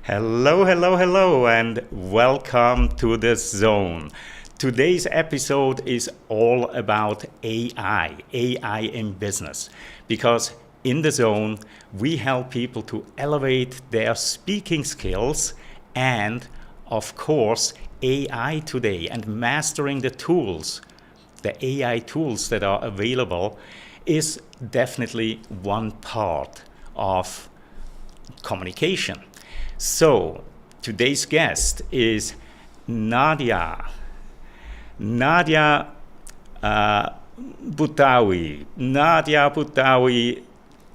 Hello, hello, hello, and welcome to the Zone. Today's episode is all about AI in business, because in the Zone, we help people to elevate their speaking skills and, of course, AI today and mastering the AI tools that are available is definitely one part of communication. So, today's guest is Nadia. Nadia Boutaoui. Nadia Boutaoui,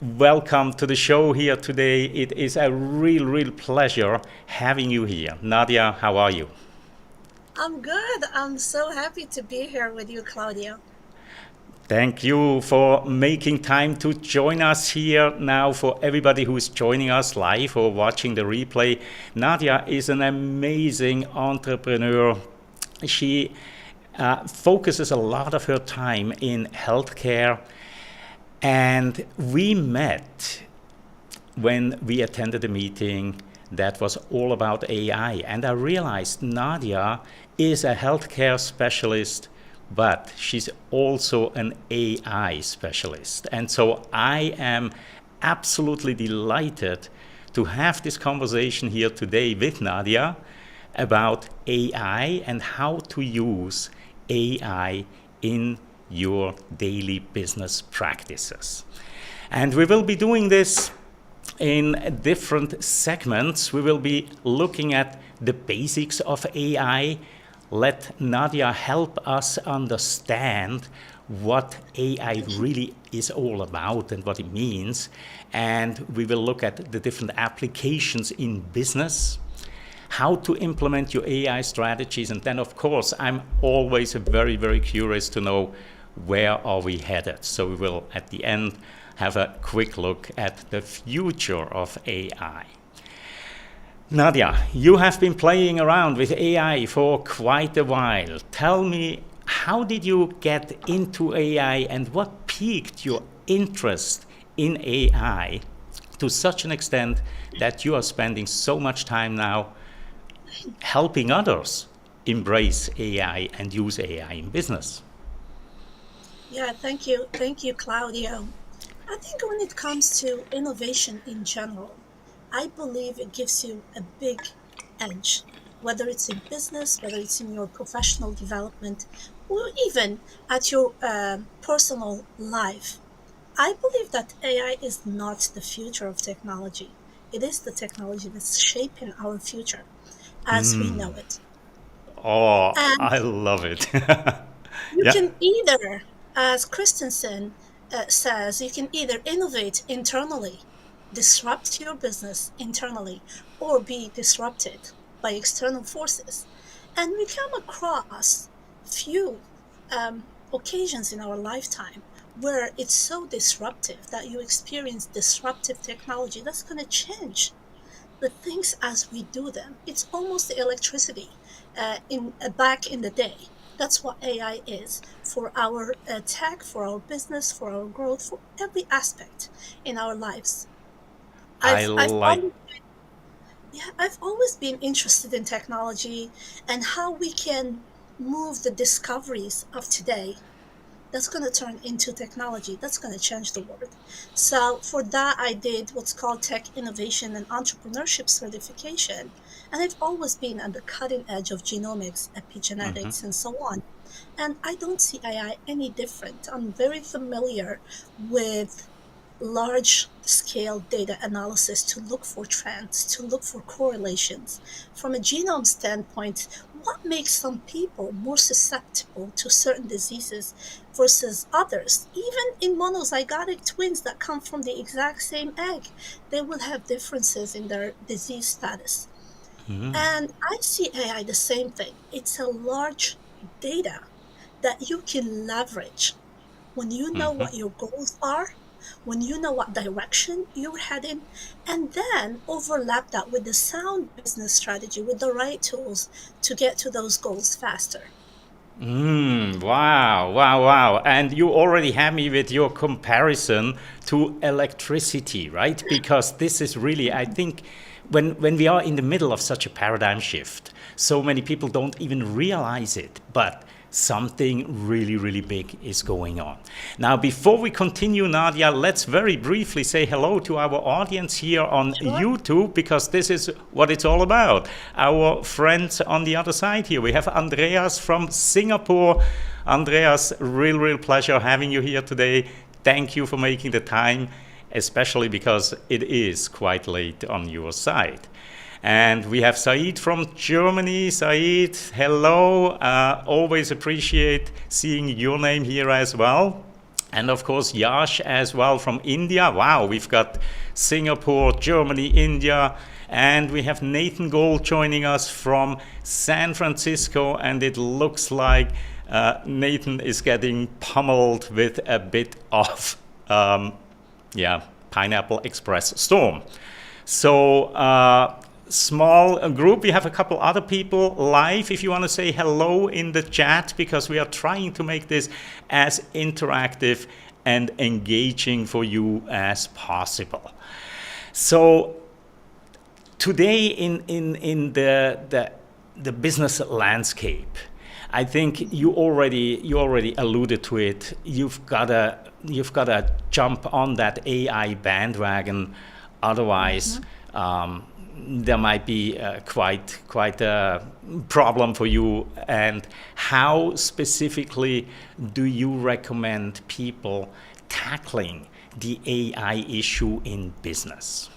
welcome to the show here today. It is a real pleasure having you here. Nadia, how are you? I'm good. I'm so happy to be here with you, Claudio. Thank you for making time to join us here now. For everybody who is joining us live or watching the replay, Nadia is an amazing entrepreneur. She focuses a lot of her time in healthcare, and we met when we attended a meeting that was all about AI. And I realized Nadia is a healthcare specialist, but she's also an AI specialist. And so I am absolutely delighted to have this conversation here today with Nadia about AI and how to use AI in your daily business practices. And we will be doing this in different segments. We will be looking at the basics of AI. Let Nadia help us understand what AI really is all about and what it means. And we will look at the different applications in business, how to implement your AI strategies. And then, of course, I'm always very curious to know where are we headed. So we will, at the end, have a quick look at the future of AI. Nadia, you have been playing around with AI for quite a while. Tell me, how did you get into AI and what piqued your interest in AI to such an extent that you are spending so much time now helping others embrace AI and use AI in business? Yeah, thank you. Thank you, Claudio. I think when it comes to innovation in general, I believe it gives you a big edge, whether it's in business, whether it's in your professional development, or even at your personal life. I believe that AI is not the future of technology. It is the technology that's shaping our future as we know it. Oh, And I love it. you Yeah. can either, as Christensen says, you can either innovate internally, disrupt your business internally, or be disrupted by external forces. And we come across few occasions in our lifetime where it's so disruptive that you experience disruptive technology that's going to change the things as we do them. It's almost the electricity in back in the day. That's what AI is for our tech, for our business, for our growth, for every aspect in our lives. I I've like. always, yeah, I've always been interested in technology and how we can move the discoveries of today that's going to turn into technology that's going to change the world. So for that, I did what's called Tech Innovation and Entrepreneurship Certification. And I've always been at the cutting edge of genomics, epigenetics, and so on. And I don't see AI any different. I'm very familiar with large scale data analysis to look for trends, to look for correlations. From a genome standpoint, what makes some people more susceptible to certain diseases versus others? Even in monozygotic twins that come from the exact same egg, they will have differences in their disease status. And I see AI the same thing. It's a large data that you can leverage when you know what your goals are, when you know what direction you're heading, and then overlap that with the sound business strategy with the right tools to get to those goals faster. Wow. And you already have me with your comparison to electricity, right? Because this is really, I think, when we are in the middle of such a paradigm shift, so many people don't even realize it, but something really, really big is going on. Now, before we continue, Nadia, let's very briefly say hello to our audience here on Sure. YouTube, because this is what it's all about. Our friends on the other side here, we have Andreas from Singapore. Andreas, real pleasure having you here today. Thank you for making the time, especially because it is quite late on your side. And we have Said from Germany. Said, hello. Always appreciate seeing your name here as well. And of course, Yash as well from India. Wow, we've got Singapore, Germany, India. And we have Nathan Gold joining us from San Francisco. And it looks like Nathan is getting pummeled with a bit of, Pineapple Express storm. So, small group. We have a couple other people live. If you want to say hello in the chat, because we are trying to make this as interactive and engaging for you as possible. So today in the business landscape, I think you already alluded to it. You've gotta jump on that AI bandwagon, otherwise. There might be quite a problem for you. And how specifically do you recommend people tackling the AI issue in business?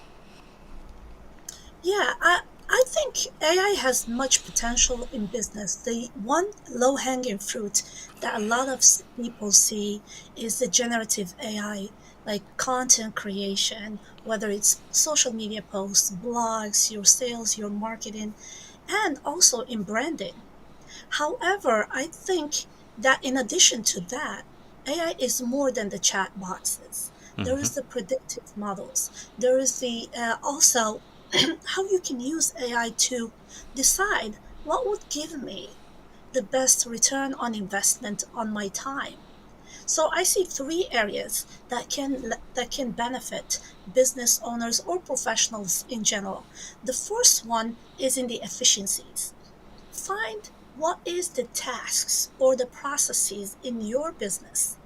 Yeah, I think AI has much potential in business. The one low-hanging fruit that a lot of people see is the generative AI, like content creation, whether it's social media posts, blogs, your sales, your marketing, and also in branding. However, I think that in addition to that, AI is more than the chat boxes. There is the predictive models. There is the also how you can use AI to decide what would give me the best return on investment on my time. So I see three areas that can benefit business owners or professionals in general. The first one is in the efficiencies. Find what is the tasks or the processes in your business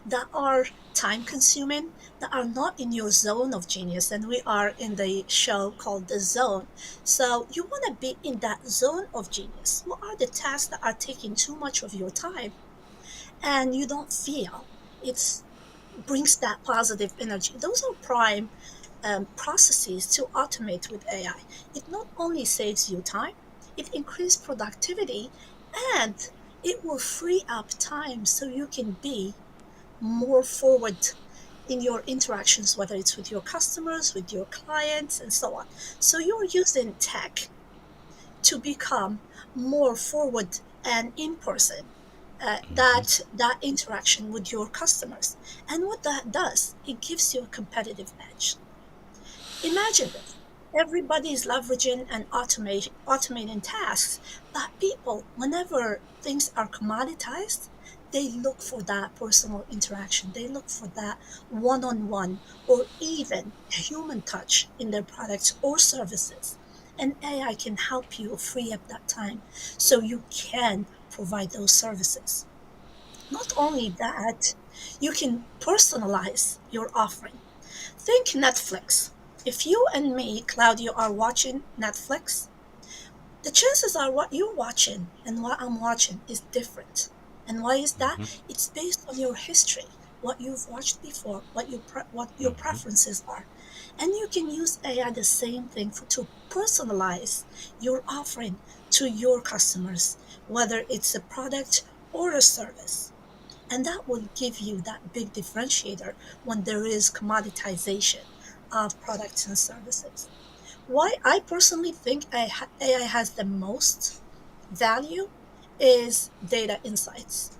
that are time consuming, that are not in your zone of genius. And we are in the show called The Zone. So you want to be in that zone of genius. What are the tasks that are taking too much of your time and you don't feel it brings that positive energy? Those are prime processes to automate with AI. It not only saves you time, it increases productivity, and it will free up time so you can be more forward in your interactions, whether it's with your customers, with your clients, and so on. So you're using tech to become more forward and in person. That interaction with your customers, and what that does, it gives you a competitive edge. Imagine this. Everybody is leveraging and automating tasks, but people, whenever things are commoditized, they look for that personal interaction. They look for that one-on-one or even a human touch in their products or services. And AI can help you free up that time so you can provide those services. Not only that, you can personalize your offering. Think Netflix. If you and me, Claudio, are watching Netflix, the chances are what you're watching and what I'm watching is different. And why is that? It's based on your history, what you've watched before, what your preferences are. And you can use AI the same thing to personalize your offering to your customers, whether it's a product or a service. And that will give you that big differentiator when there is commoditization of products and services. Why I personally think AI has the most value is data insights.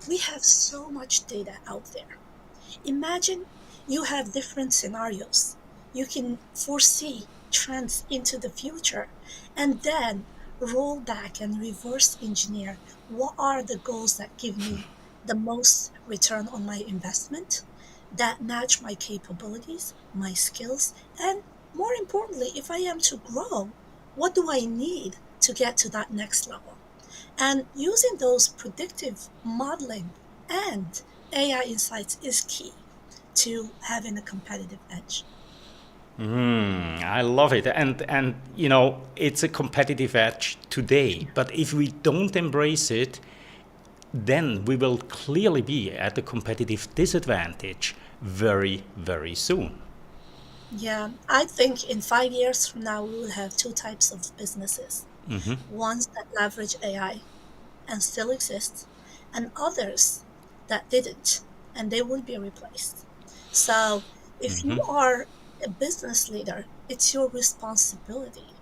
We have so much data out there. Imagine you have different scenarios. You can foresee trends into the future and then roll back and reverse engineer what are the goals that give me the most return on my investment, that match my capabilities, my skills, and More importantly, if I am to grow, what do I need to get to that next level? And using those predictive modeling and AI insights is key to having a competitive edge. I love it, and it's a competitive edge today. But if we don't embrace it, then we will clearly be at a competitive disadvantage very, very soon. Yeah, I think in 5 years from now, we will have two types of businesses: ones that leverage AI and still exist, and others that didn't, and they will be replaced. So, if you are a business leader, it's your responsibility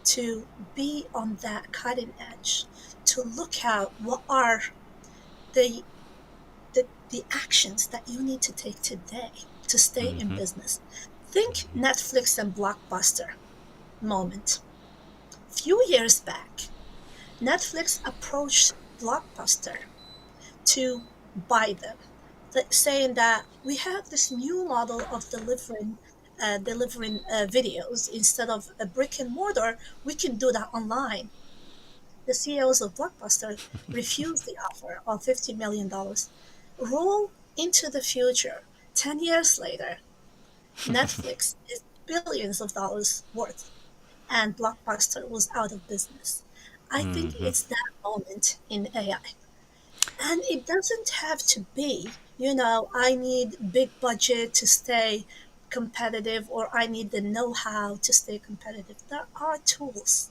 to be on that cutting edge, to look at what are the the actions that you need to take today to stay in business. Think Netflix and Blockbuster moment. Few years back, Netflix approached Blockbuster to buy them, saying that we have this new model of delivering videos instead of a brick and mortar. We can do that online. The CEOs of Blockbuster refused the offer of $50 million. Roll into the future. 10 years later, Netflix is billions of dollars worth, and Blockbuster was out of business. I think it's that moment in AI. And it doesn't have to be, I need big budget to stay competitive, or I need the know-how to stay competitive. There are tools.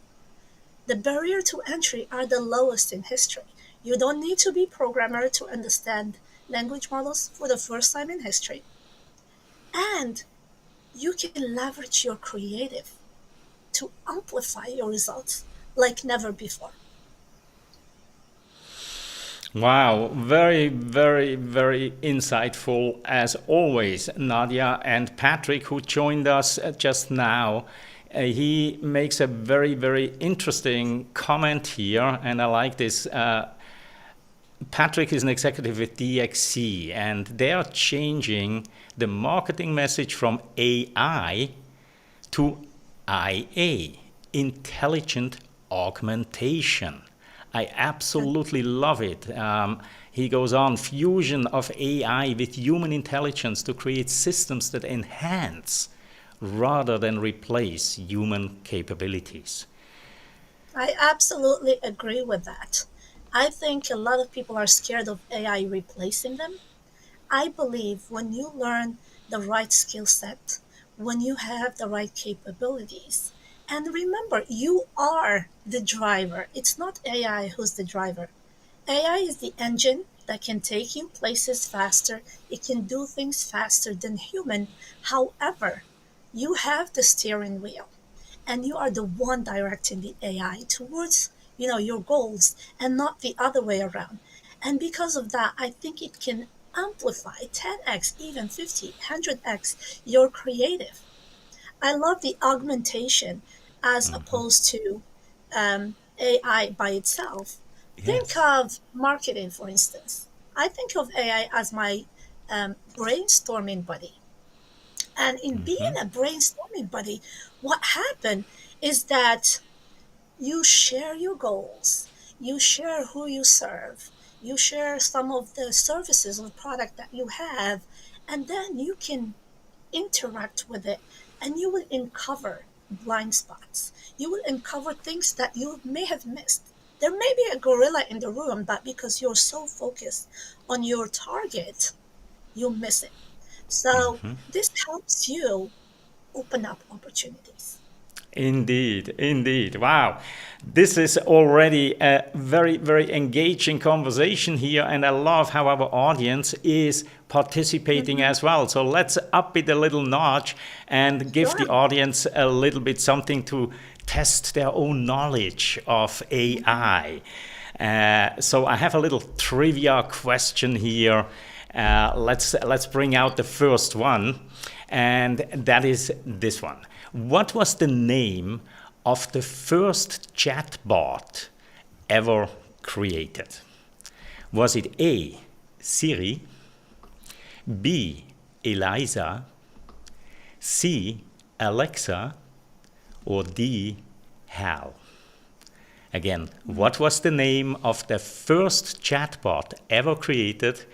The barrier to entry are the lowest in history. You don't need to be a programmer to understand language models for the first time in history. And you can leverage your creative to amplify your results like never before. Wow, very, very, very insightful as always, Nadia. And Patrick, who joined us just now, he makes a very, very interesting comment here, and I like this. Patrick is an executive with DXC, and they are changing the marketing message from AI to IA, intelligent augmentation. I absolutely love it. He goes on, fusion of AI with human intelligence to create systems that enhance rather than replace human capabilities. I absolutely agree with that. I think a lot of people are scared of AI replacing them. I believe when you learn the right skill set, when you have the right capabilities, and remember, you are the driver. It's not AI who's the driver. AI is the engine that can take you places faster. It can do things faster than human. However, you have the steering wheel, and you are the one directing the AI towards, your goals, and not the other way around. And because of that, I think it can amplify 10x, even 50, 100x your creative. I love the augmentation as opposed to AI by itself. Think Yes. of marketing, for instance. I think of AI as my brainstorming buddy. And in being a brainstorming buddy, what happened is that you share your goals, you share who you serve, you share some of the services or product that you have, and then you can interact with it, and you will uncover blind spots. You will uncover things that you may have missed. There may be a gorilla in the room, but because you're so focused on your target, you miss it. So this helps you open up opportunities. Indeed, indeed. Wow. This is already a very, very engaging conversation here, and I love how our audience is participating Mhm. as well. So let's up it a little notch and give Sure. the audience a little bit something to test their own knowledge of Mhm. AI. So I have a little trivia question here. Let's bring out the first one, and that is this one. What was the name of the first chatbot ever created? Was it A, Siri, B, Eliza, C, Alexa, or D, HAL? Again, what was the name of the first chatbot ever created?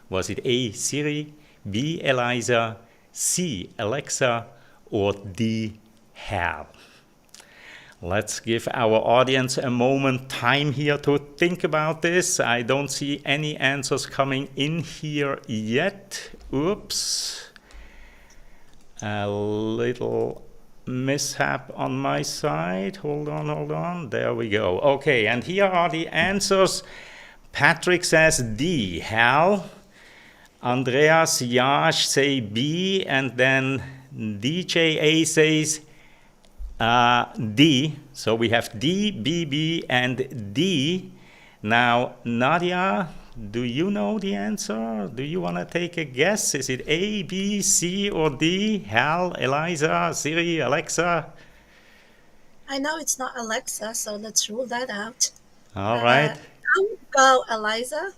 Was it A, Siri, B, Eliza, C, Alexa, or D, HAL? Let's give our audience a moment time here to think about this. I don't see any answers coming in here yet. Oops. A little mishap on my side. Hold on. There we go. Okay, and here are the answers. Patrick says D, HAL. Andreas, Yash say B, and then DJA says D. So we have D, B, B, and D. Now, Nadia, do you know the answer? Do you want to take a guess? Is it A, B, C, or D? Hal, Eliza, Siri, Alexa? I know it's not Alexa, so let's rule that out. All right. I would go Eliza.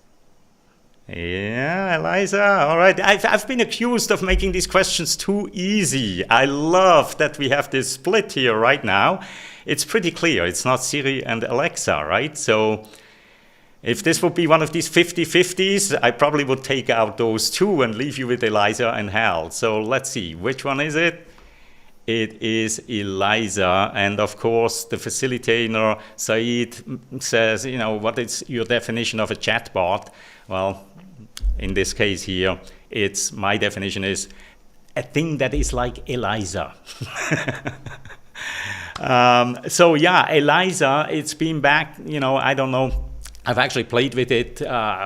Yeah, Eliza. All right. I've been accused of making these questions too easy. I love that we have this split here right now. It's pretty clear. It's not Siri and Alexa, right? So if this would be one of these 50-50s, I probably would take out those two and leave you with Eliza and Hal. So let's see. Which one is it? It is Eliza. And of course, the facilitator, Saeed, says, what is your definition of a chatbot? Well, in this case here, my definition is a thing that is like Eliza. So yeah, Eliza, it's been back, I don't know. I've actually played with it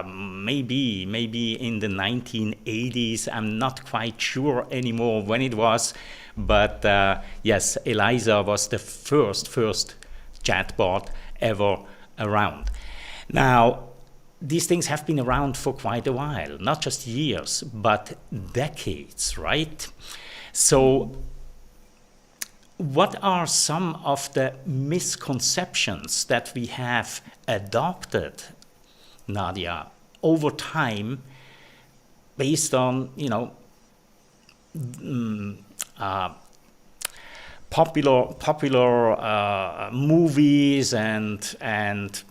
maybe in the 1980s. I'm not quite sure anymore when it was. But yes, Eliza was the first chatbot ever around. Now, these things have been around for quite a while, not just years, but decades, right? So what are some of the misconceptions that we have adopted, Nadia, over time based on, popular movies and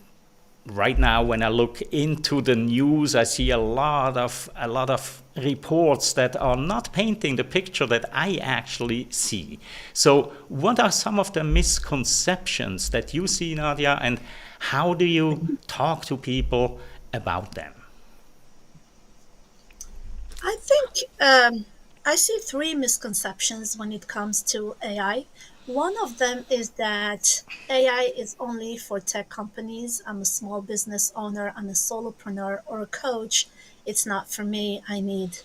right now when I look into the news, I see a lot of reports that are not painting the picture that I actually see. So what are some of the misconceptions that you see, Nadia, and how do you talk to people about them? I think I see three misconceptions when it comes to AI. One of them is that AI is only for tech companies. I'm a small business owner, I'm a solopreneur or a coach. It's not for me. I need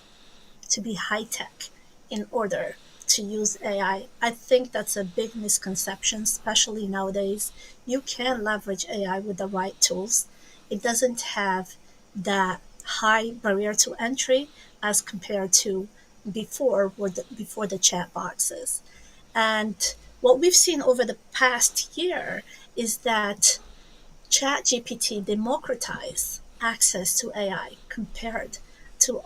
to be high tech in order to use AI. I think that's a big misconception, especially nowadays. You can leverage AI with the right tools. It doesn't have that high barrier to entry as compared to before the chat boxes. And what we've seen over the past year is that ChatGPT democratized access to AI compared to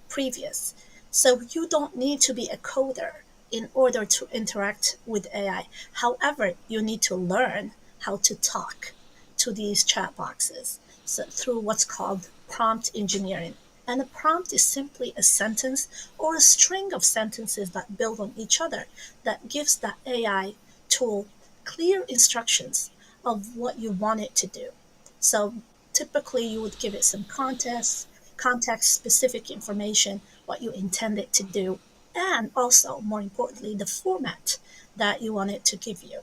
previous. So you don't need to be a coder in order to interact with AI. However, you need to learn how to talk to these chat boxes through what's called prompt engineering. And a prompt is simply a sentence or a string of sentences that build on each other that gives that AI tool clear instructions of what you want it to do. So typically you would give it some context specific information, what you intend it to do, and also, more importantly, the format that you want it to give you.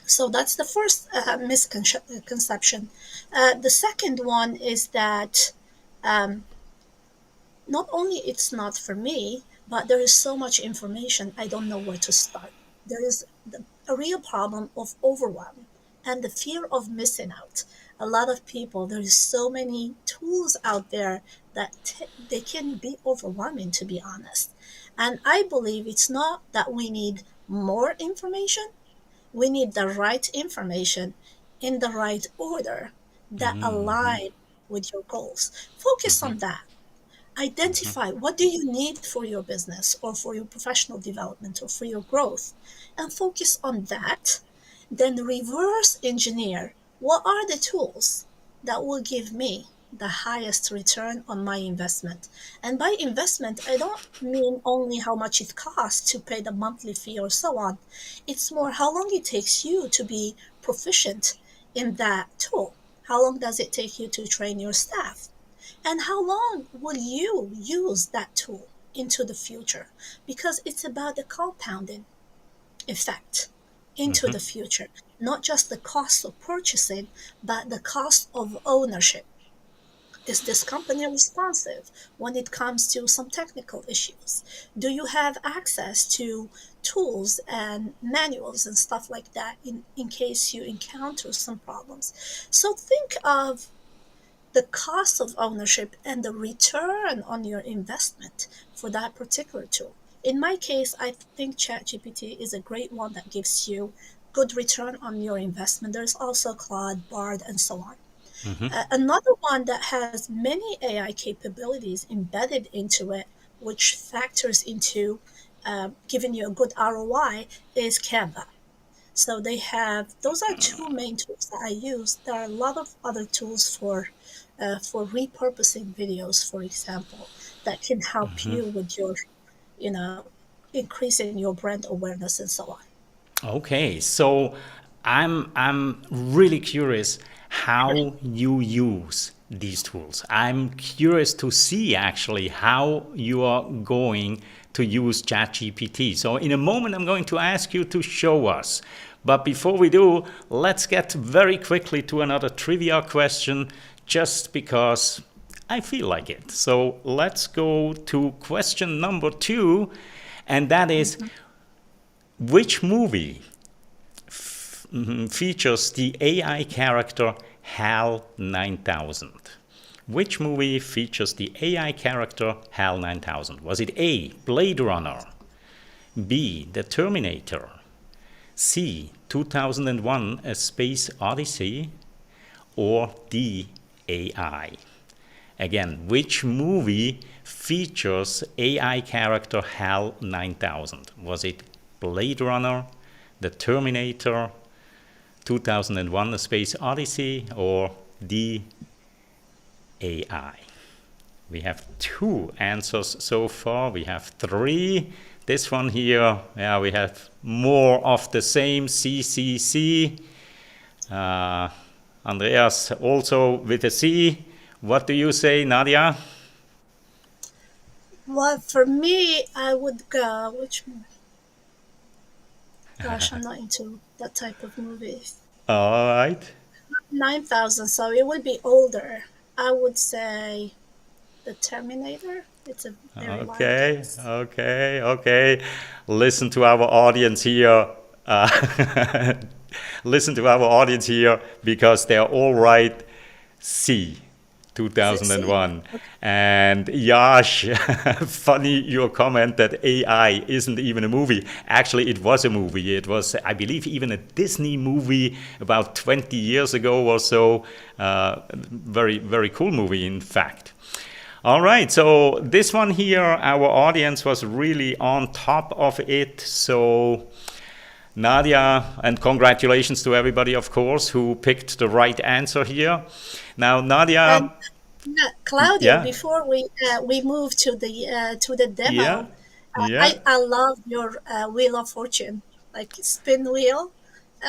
So that's the first misconception. The second one is that not only it's not for me, but there is so much information I don't know where to start. There is a real problem of overwhelm and the fear of missing out. A lot of people, there is so many tools out there that they can be overwhelming, to be honest. And I believe it's not that we need more information. We need the right information in the right order that Mm-hmm. align with your goals. Focus on that. Identify what do you need for your business or for your professional development or for your growth, and focus on that. Then reverse engineer what are the tools that will give me the highest return on my investment. And by investment, I don't mean only how much it costs to pay the monthly fee or so on. It's more how long it takes you to be proficient in that tool. How long does it take you to train your staff? And how long will you use that tool into the future? Because it's about the compounding effect into the future, not just the cost of purchasing, but the cost of ownership. Is this company responsive when it comes to some technical issues? Do you have access to tools and manuals and stuff like that in case you encounter some problems? So think of the cost of ownership and the return on your investment for that particular tool. In my case, I think ChatGPT is a great one that gives you good return on your investment. There's also Claude, Bard, and so on. Another one that has many AI capabilities embedded into it, which factors into giving you a good ROI, is Canva. So they have those are two main tools that I use. There are a lot of other tools for repurposing videos, for example, that can help you with your, you know, increasing your brand awareness and so on. Okay, so I'm really curious how you use these tools. I'm curious to see actually how you are going to use ChatGPT. So in a moment I'm going to ask you to show us. But before we do, let's get very quickly to another trivia question just because I feel like it. So let's go to question number 2, and that is, which movie features the AI character HAL 9000? Which movie features the AI character HAL 9000? Was it A, Blade Runner, B, The Terminator, C, 2001 A Space Odyssey, or D, AI? Again, which movie features AI character HAL 9000? Was it Blade Runner, The Terminator, 2001 A Space Odyssey, or D, AI? We have 2 answers so far. We have 3. This one here, yeah, we have more of the same, CCC. Andreas also with a C. What do you say, Nadia? Well, for me, I would go, which, gosh, I'm not into that type of movies. All right. 9,000, so it would be older. I would say The Terminator. It's a very wild Okay, guess. okay. Listen to our audience here. Listen to our audience here because they're all right. C, Is it C? 2001. And Yash, funny your comment that AI isn't even a movie. Actually, it was a movie. It was, I believe, even a Disney movie about 20 years ago or so. Very, very cool movie, in fact. All right, so this one here, our audience was really on top of it. So Nadia, and congratulations to everybody, of course, who picked the right answer here. Now, And Nadia, Claudio, yeah, before we move to the yeah, demo, yeah, I love your Wheel of Fortune, like spin wheel.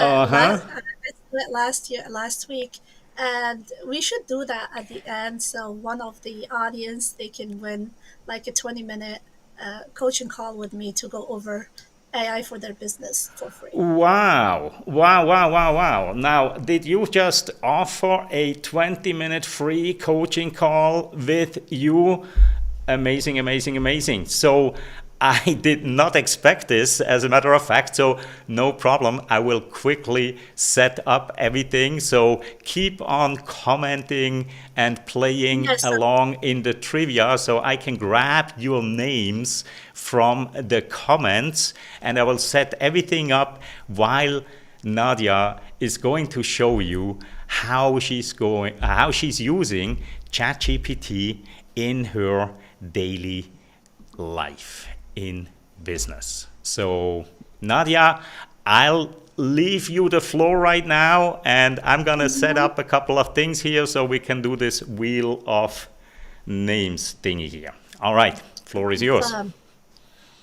uh-huh. I did it last week, and we should do that at the end. So one of the audience they can win like a 20-minute coaching call with me to go over AI for their business for free. Wow. Now, did you just offer a 20-minute free coaching call with you? Amazing. So I did not expect this, as a matter of fact, so no problem. I will quickly set up everything. So keep on commenting and playing Yes, along in the trivia so I can grab your names from the comments, and I will set everything up while Nadia is going to show you how she's using ChatGPT in her daily life in business. So, Nadia, I'll leave you the floor right now, and I'm going to set Mhm. up a couple of things here so we can do this wheel of names thingy here. All right, floor is yours. Awesome.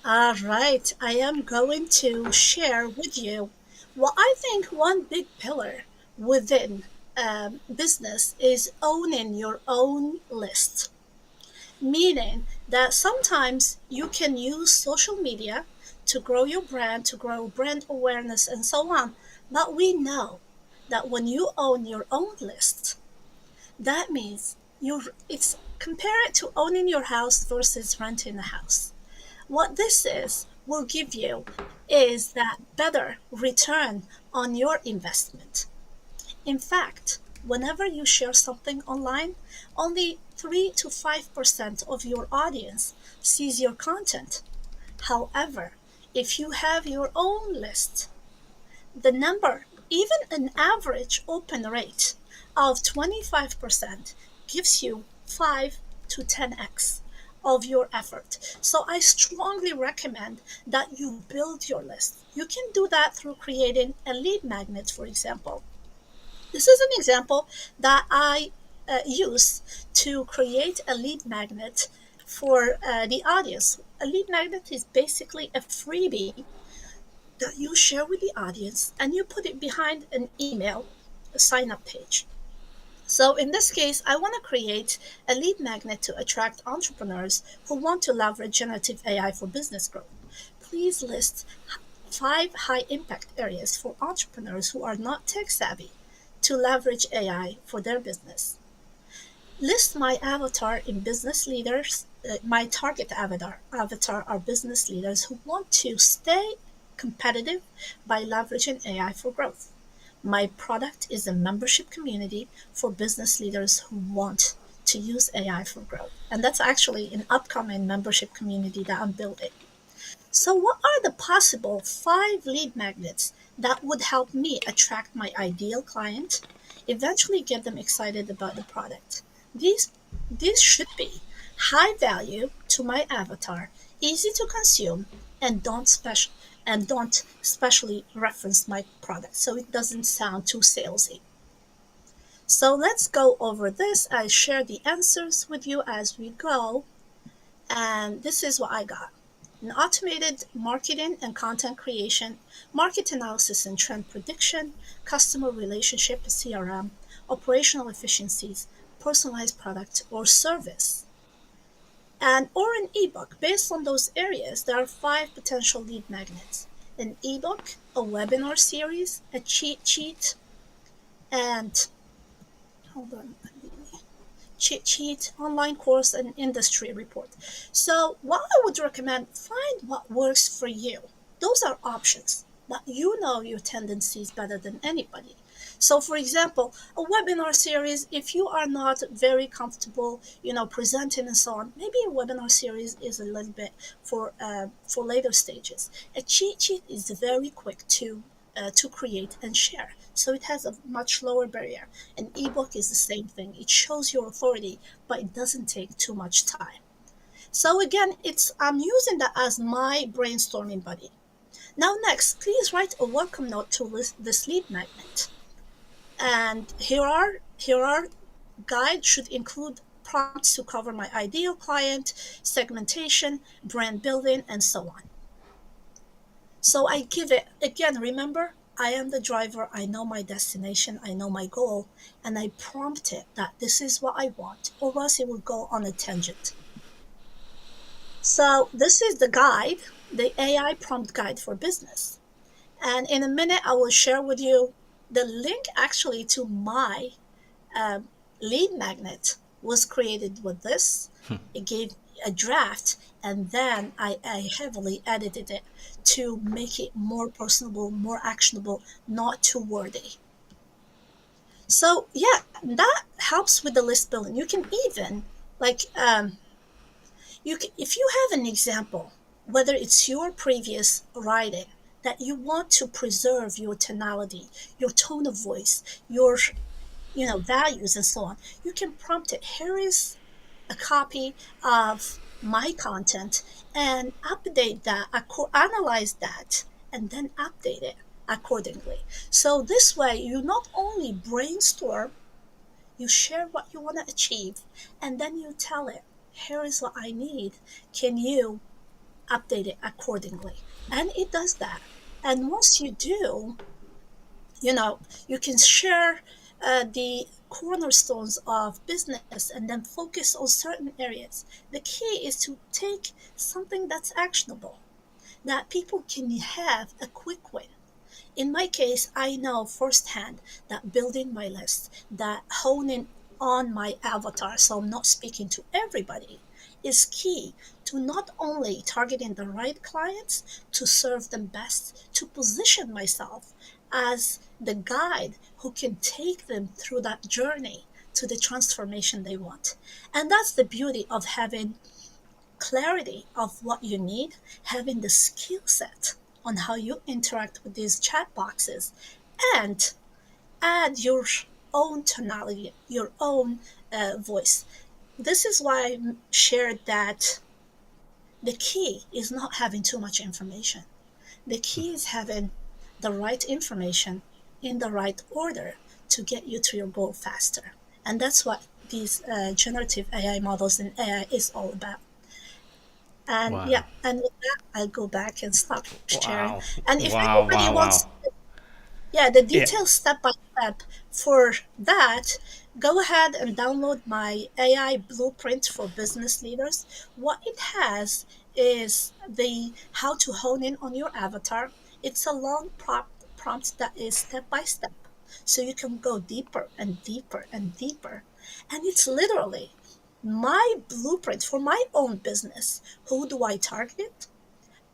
All right. I am going to share with you what I think one big pillar within business is owning your own list, meaning that sometimes you can use social media to grow your brand, to grow brand awareness, and so on. But we know that when you own your own list, that means it's compare it to owning your house versus renting a house. What this is will give you is that better return on your investment. In fact, whenever you share something online, only 3 to 5% of your audience sees your content. However, if you have your own list, the number, even an average open rate of 25%, gives you 5 to 10x of your effort. So I strongly recommend that you build your list. You can do that through creating a lead magnet, for example. This is an example that I use to create a lead magnet for the audience. A lead magnet is basically a freebie that you share with the audience and you put it behind an email sign up page. So in this case, I want to create a lead magnet to attract entrepreneurs who want to leverage generative AI for business growth. Please list 5 high impact areas for entrepreneurs who are not tech savvy to leverage AI for their business. List my avatar in business leaders. My target avatar are business leaders who want to stay competitive by leveraging AI for growth. My product is a membership community for business leaders who want to use AI for growth. And that's actually an upcoming membership community that I'm building. So, what are the possible 5 lead magnets that would help me attract my ideal client, eventually get them excited about the product? These, these should be high value to my avatar, easy to consume, and don't specially reference my product so it doesn't sound too salesy. So let's go over this. I share the answers with you as we go. And this is what I got: an automated marketing and content creation, market analysis and trend prediction, customer relationship CRM, operational efficiencies, personalized product or service, and or an ebook. Based on those areas, there are 5 potential lead magnets: an ebook, a webinar series, a cheat sheet, and hold on, cheat sheet, online course, and industry report. So, what I would recommend, find what works for you. Those are options, but you know your tendencies better than anybody. So, for example, a webinar series, if you are not very comfortable, presenting and so on, maybe a webinar series is a little bit for later stages. A cheat sheet is very quick to create and share. So it has a much lower barrier. An ebook is the same thing. It shows your authority, but it doesn't take too much time. So again, I'm using that as my brainstorming buddy. Now next, please write a welcome note to this lead magnet. And here are guide should include prompts to cover my ideal client, segmentation, brand building, and so on. So I give it again, remember, I am the driver, I know my destination, I know my goal, and I prompt it that this is what I want, or else it will go on a tangent. So this is the guide, the AI prompt guide for business. And in a minute, I will share with you the link actually to my um, lead magnet was created with this. It gave a draft, and then I heavily edited it to make it more personable, more actionable, not too wordy. So yeah, that helps with the list building. You can even like if you have an example, whether it's your previous writing that you want to preserve your tonality, your tone of voice, your values and so on. You can prompt it. Here is a copy of my content and update that, analyze that, and then update it accordingly. So this way, you not only brainstorm, you share what you want to achieve, and then you tell it, here is what I need. Can you update it accordingly? And it does that. And once you do, you can share the cornerstones of business and then focus on certain areas. The key is to take something that's actionable, that people can have a quick win. In my case, I know firsthand that building my list, that honing on my avatar, so I'm not speaking to everybody, is key to not only targeting the right clients to serve them best, to position myself as the guide who can take them through that journey to the transformation they want. And that's the beauty of having clarity of what you need, having the skill set on how you interact with these chat boxes, and add your own tonality, your own voice. This is why I shared that the key is not having too much information. The key is having the right information in the right order to get you to your goal faster. And that's what these generative AI models and AI is all about. And Wow. yeah, and with that, I'll go back and stop sharing. Wow. And if Wow. anybody Wow. wants, Wow. yeah, the Yeah. details step by step for that, go ahead and download my AI blueprint for business leaders. What it has is the how to hone in on your avatar. It's a long prompt that is step by step. So you can go deeper and deeper and deeper. And it's literally my blueprint for my own business. Who do I target?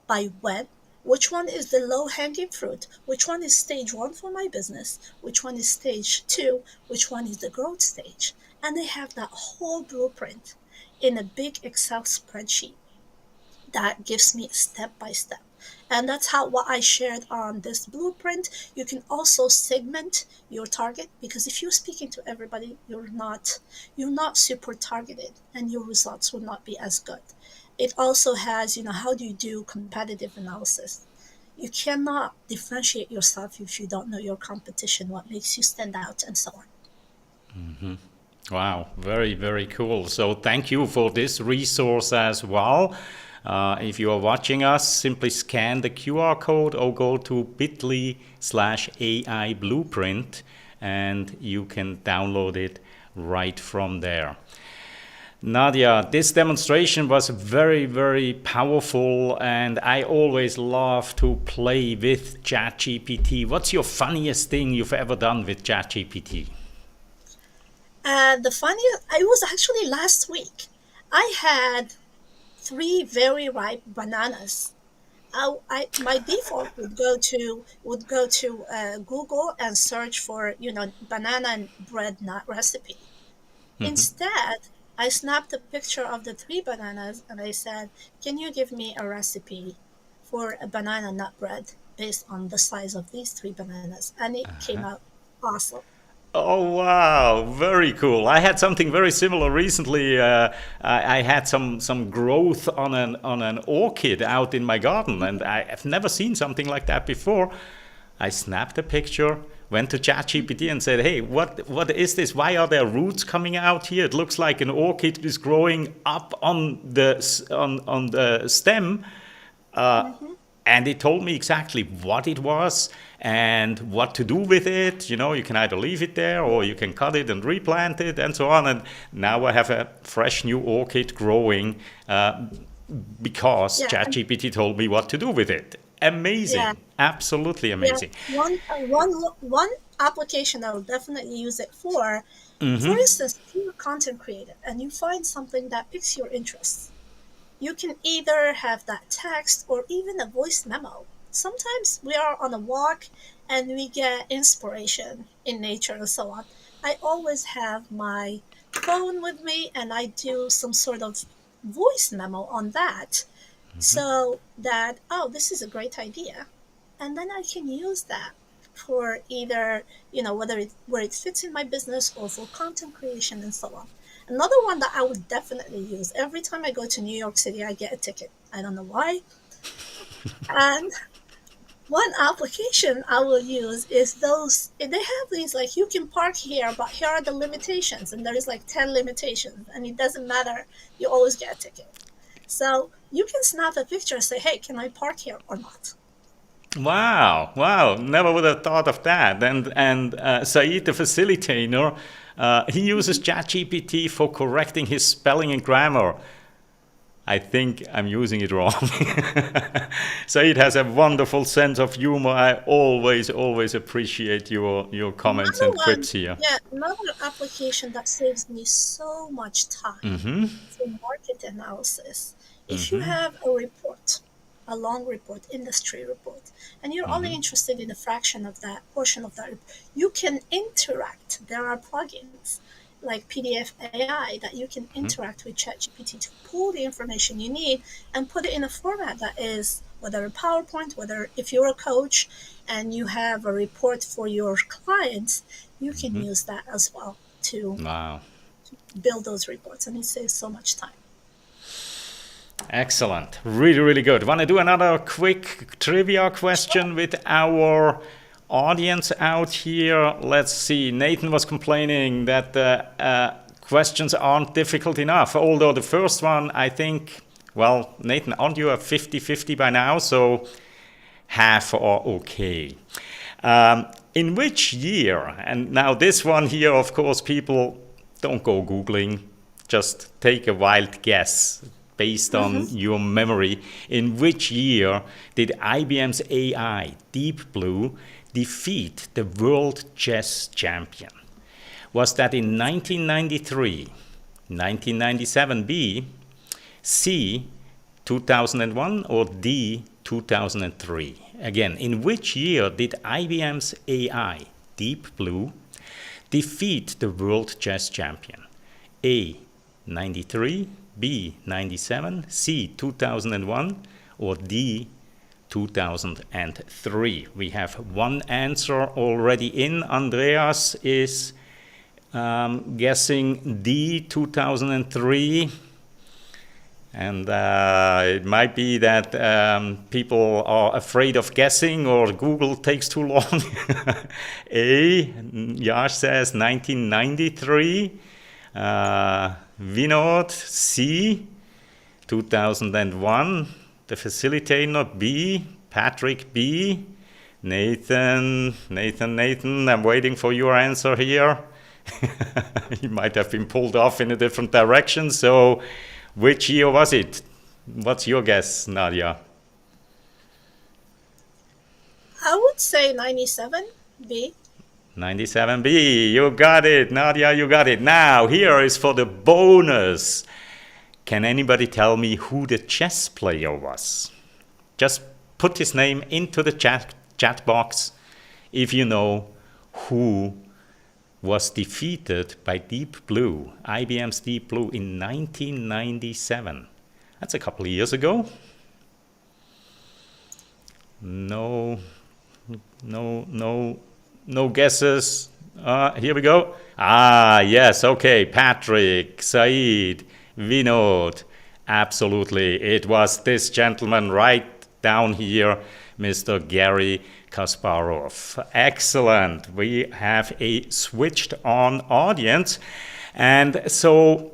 By when? Which one is the low hanging fruit? Which one is stage one for my business? Which one is stage two? Which one is the growth stage? And they have that whole blueprint in a big Excel spreadsheet that gives me step by step. And that's how what I shared on this blueprint. You can also segment your target, because if you're speaking to everybody, you're not super targeted and your results will not be as good. It also has, how do you do competitive analysis? You cannot differentiate yourself if you don't know your competition, what makes you stand out, and so on. Wow, very, very cool. So thank you for this resource as well. If you are watching us, simply scan the QR code or go to bit.ly/AI blueprint and you can download it right from there. Nadia, this demonstration was very, very powerful, and I always love to play with ChatGPT. What's your funniest thing you've ever done with ChatGPT? The funniest, I was actually last week. I had three very ripe bananas. My default would go to Google and search for banana and bread nut recipe. Instead, I snapped a picture of the three bananas and I said, "Can you give me a recipe for a banana nut bread based on the size of these three bananas?" And it came out awesome. Oh wow, very cool. I had something very similar recently. I had some growth on an orchid out in my garden, and I've never seen something like that before. I snapped a picture, went to ChatGPT and said, "Hey, what is this? Why are there roots coming out here? It looks like an orchid is growing up on the stem." Mm-hmm. And it told me exactly what it was and what to do with it. You can either leave it there or you can cut it and replant it and so on. And now I have a fresh new orchid growing because Yeah, ChatGPT told me what to do with it. yeah, Amazing. Absolutely yeah. amazing. One application I will definitely use it for instance, if you're a content creator and you find something that piques your interest, you can either have that text or even a voice memo. Sometimes we are on a walk and we get inspiration in nature and so on. I always have my phone with me and I do some sort of voice memo on that, so that, oh, this is a great idea. And then I can use that for either, where it fits in my business or for content creation and so on. Another one that I would definitely use every time I go to New York City, I get a ticket. I don't know why. And one application I will use is they have these like, you can park here, but here are the limitations. And there is like 10 limitations, and it doesn't matter. You always get a ticket. So you can snap a picture and say, hey, can I park here or not? Wow, wow, never would have thought of that. And Saeed, the facilitator, he uses ChatGPT for correcting his spelling and grammar. I think I'm using it wrong. Saeed has a wonderful sense of humor. I always appreciate your comments Another and one, quips here. yeah, another application that saves me so much time for market analysis. If you have a report, a long report, industry report, and you're only interested in a fraction of that portion of that, you can interact. There are plugins like PDF AI that you can interact with ChatGPT to pull the information you need and put it in a format that is, whether a PowerPoint, whether if you're a coach and you have a report for your clients, you can use that as well to Wow. build those reports, and it saves so much time. Excellent. Really good. Want to do another quick trivia question with our audience out here? Let's see. Nathan was complaining that the questions aren't difficult enough. Although the first one, I think, well, Nathan, aren't you a 50-50 by now? So half are okay. In which year, and now this one here, of course, people don't go Googling, just take a wild guess based on your memory. In which year did IBM's AI, Deep Blue, defeat the world chess champion? Was that in 1993, 1997 B, C, 2001, or D, 2003? Again, in which year did IBM's AI, Deep Blue, defeat the world chess champion? A, 93, B, 97, C, 2001, or D, 2003? We have one answer already in. Andreas is guessing D, 2003. And it might be that people are afraid of guessing or Google takes too long. A, Yash says 1993. Vinod, C, 2001. The facilitator, B. Patrick, B. Nathan, I'm waiting for your answer here. You might have been pulled off in a different direction. So which year was it? What's your guess, Nadia? I would say 97 B. 97B, you got it, Nadia, you got it. Now, here is for the bonus. Can anybody tell me who the chess player was? Just put his name into the chat box if you know who was defeated by Deep Blue, IBM's Deep Blue, in 1997. That's a couple of years ago. No guesses. Here we go. Yes, okay. Patrick, Saeed, Vinod. Absolutely. It was this gentleman right down here, Mr. Gary Kasparov. Excellent. We have a switched on audience. And so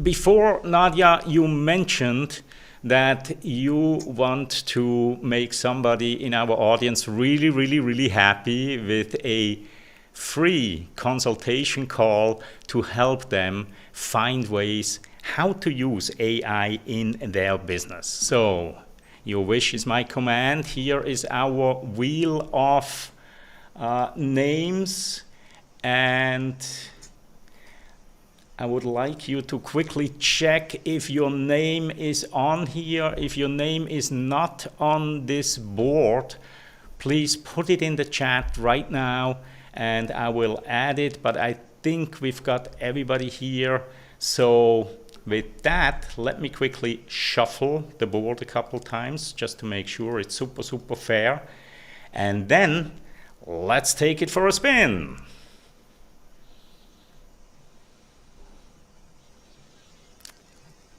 before, Nadia, you mentioned that you want to make somebody in our audience really happy with a free consultation call to help them find ways how to use AI in their business. So your wish is my command. Here is our wheel of names, and I would like you to quickly check if your name is on here. If your name is not on this board, please put it in the chat right now and I will add it. But I think we've got everybody here. So with that, let me quickly shuffle the board a couple times just to make sure it's super fair. And then Let's take it for a spin.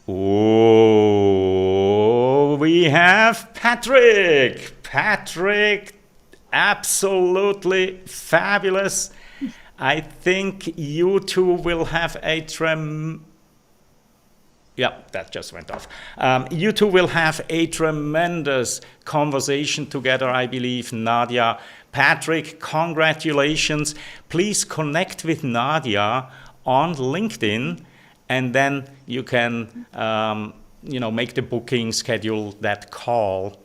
Oh, we have Patrick. Patrick, absolutely fabulous. I think you two will have a yeah, that just went off. You two will have a tremendous conversation together, I believe, Nadia. Patrick, congratulations. Please connect with Nadia on LinkedIn, and then you can, make the booking, schedule that call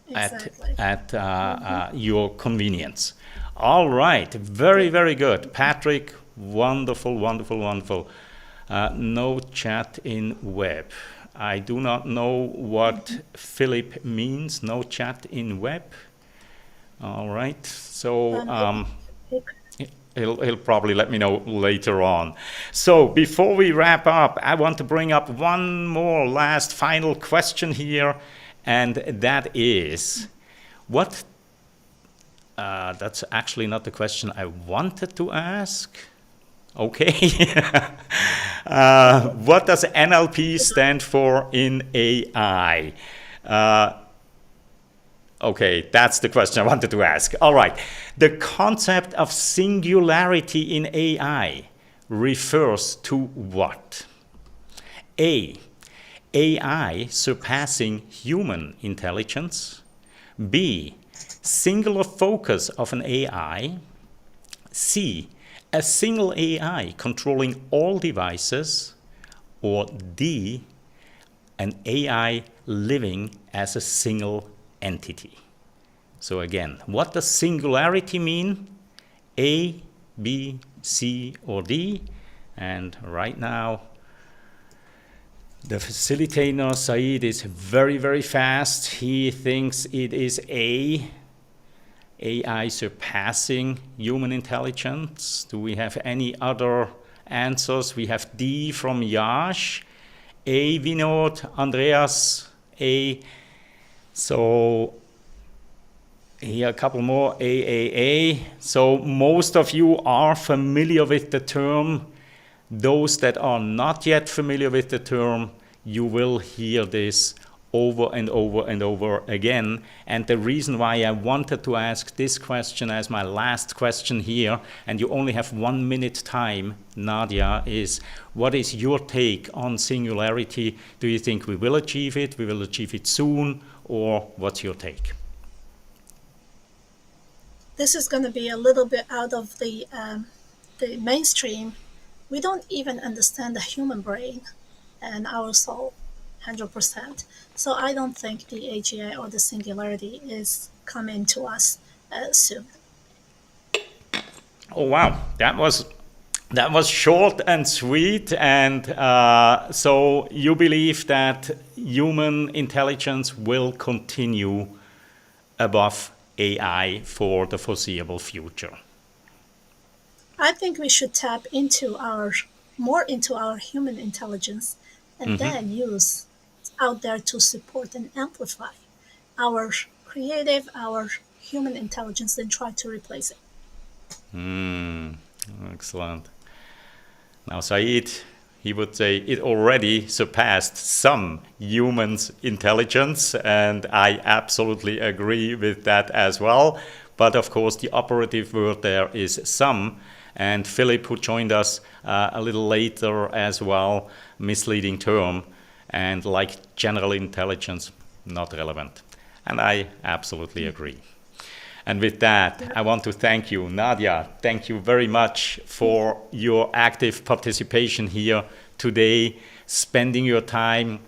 Exactly. at your convenience. All right, very, very good. Patrick, wonderful, wonderful, wonderful. No chat in web. I do not know what Philip means, no chat in web. All right, so he'll probably let me know later on. So before we wrap up, I want to bring up one more last final question here, and that is, that's actually not the question I wanted to ask. Okay. What does NLP stand for in AI? Okay, that's the question I wanted to ask. All right. The concept of singularity in AI refers to what? A. AI surpassing human intelligence. B. Singular focus of an AI. C. A single AI controlling all devices. Or D. An AI living as a single entity. So again, what does singularity mean? A, B, C, or D? And right now, the facilitator, Saeed, is very, very fast. He thinks it is A, AI surpassing human intelligence. Do we have any other answers? We have D from Yash, A, Vinod, Andreas, A. So here a couple more, AAA. So most of you are familiar with the term. Those that are not yet familiar with the term, you will hear this over and over and over again. And the reason why I wanted to ask this question as my last question here, and you only have 1 minute time, Nadia, is what is your take on singularity? Do you think we will achieve it? We will achieve it soon? Or what's your take? This is going to be a little bit out of the mainstream. We don't even understand the human brain and our soul 100%. So I don't think the AGI or the singularity is coming to us soon. Oh wow, that was short and sweet. And so you believe that human intelligence will continue above AI for the foreseeable future? I think we should tap into more into our human intelligence and then use out there to support and amplify our creative, our human intelligence, and try to replace it. Excellent. Now, Saeed, he would say it already surpassed some humans' intelligence, and I absolutely agree with that as well. But of course, the operative word there is some. And Philip, who joined us a little later as well, misleading term, and like general intelligence, not relevant. And I absolutely agree. And with that, I want to thank you, Nadia. Thank you very much for your active participation here today, spending your time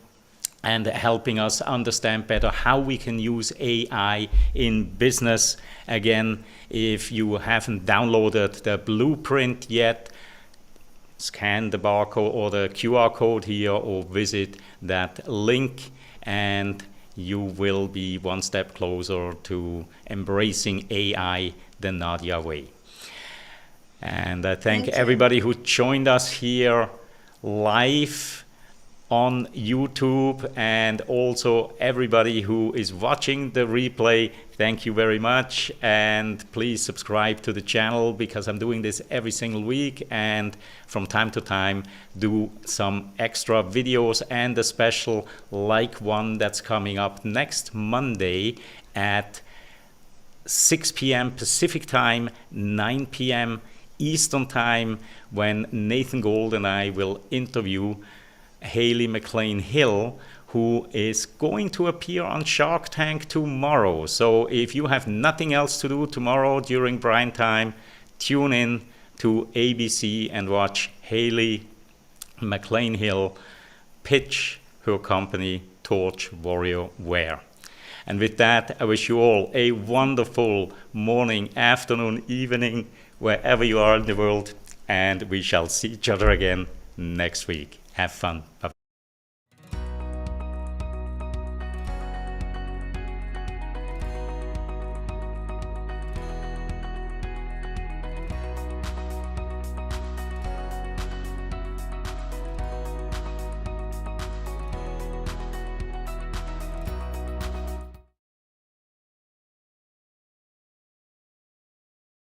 and helping us understand better how we can use AI in business. Again, if you haven't downloaded the blueprint yet, scan the barcode or the QR code here or visit that link, and you will be one step closer to embracing AI the Nadia way. And I thank everybody who joined us here live on YouTube, and also everybody who is watching the replay, thank you very much. And please subscribe to the channel, because I'm doing this every single week, and from time to time do some extra videos, and a special like one that's coming up next Monday at 6 p.m. Pacific time, 9 p.m. Eastern time, when Nathan Gold and I will interview Hayley McLean-Hill, who is going to appear on Shark Tank tomorrow. So if you have nothing else to do tomorrow during prime time, tune in to ABC and watch Hayley McLean-Hill pitch her company Torch Warrior Wear. And with that, I wish you all a wonderful morning, afternoon, evening, wherever you are in the world, and we shall see each other again next week. Have fun. Bye.